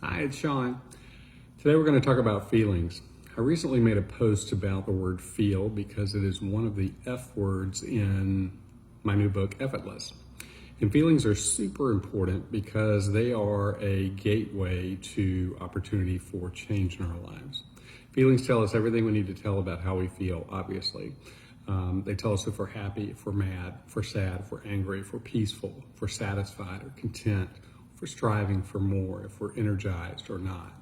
Hi, it's Shaun. Today we're going to talk about feelings. I recently made a post about the word feel because it is one of the F words in my new book, Effortless. And feelings are super important because they are a gateway to opportunity for change in our lives. Feelings tell us everything we need to tell about how we feel, obviously. They tell us if we're happy, if we're mad, if we're sad, if we're angry, if we're peaceful, if we're satisfied or content, if we're striving for more, if we're energized or not.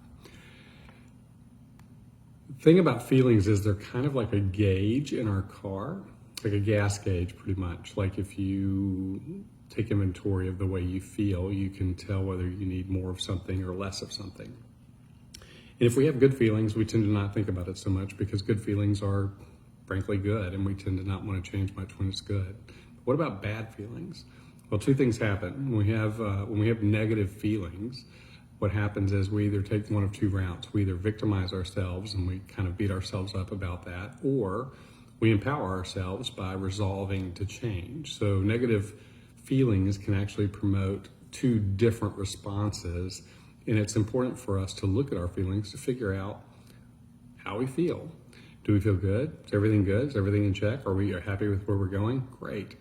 The thing about feelings is they're kind of like a gauge in our car, like a gas gauge pretty much. Like if you take inventory of the way you feel, you can tell whether you need more of something or less of something. And if we have good feelings, we tend to not think about it so much because good feelings are frankly good, and we tend to not want to change much when it's good. What about bad feelings? Well, two things happen. When we have negative feelings, what happens is we either take one of two routes. We either victimize ourselves and we kind of beat ourselves up about that, or we empower ourselves by resolving to change. So negative feelings can actually promote two different responses, and it's important for us to look at our feelings to figure out how we feel. Do we feel good? Is everything good? Is everything in check? Are we happy with where we're going? Great.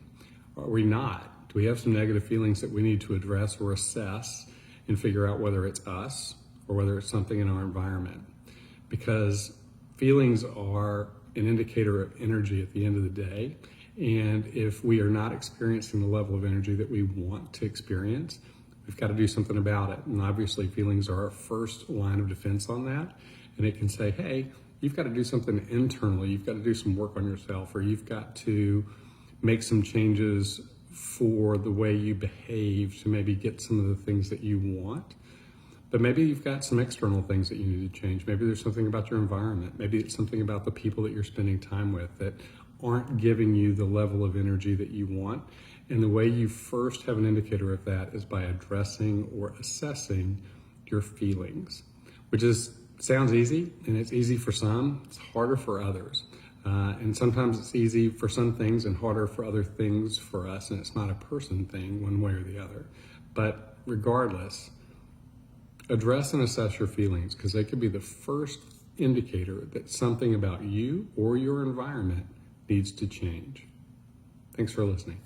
Are we not? Do we have some negative feelings that we need to address or assess and figure out whether it's us or whether it's something in our environment? Because feelings are an indicator of energy at the end of the day. And if we are not experiencing the level of energy that we want to experience, we've got to do something about it. And obviously feelings are our first line of defense on that. And it can say, hey, you've got to do something internally. You've got to do some work on yourself, or you've got to make some changes for the way you behave to maybe get some of the things that you want. But maybe you've got some external things that you need to change. Maybe there's something about your environment. Maybe it's something about the people that you're spending time with that aren't giving you the level of energy that you want. And the way you first have an indicator of that is by addressing or assessing your feelings, which sounds easy, and it's easy for some, it's harder for others. And sometimes it's easy for some things and harder for other things for us, and it's not a person thing one way or the other. But regardless, address and assess your feelings, because they could be the first indicator that something about you or your environment needs to change. Thanks for listening.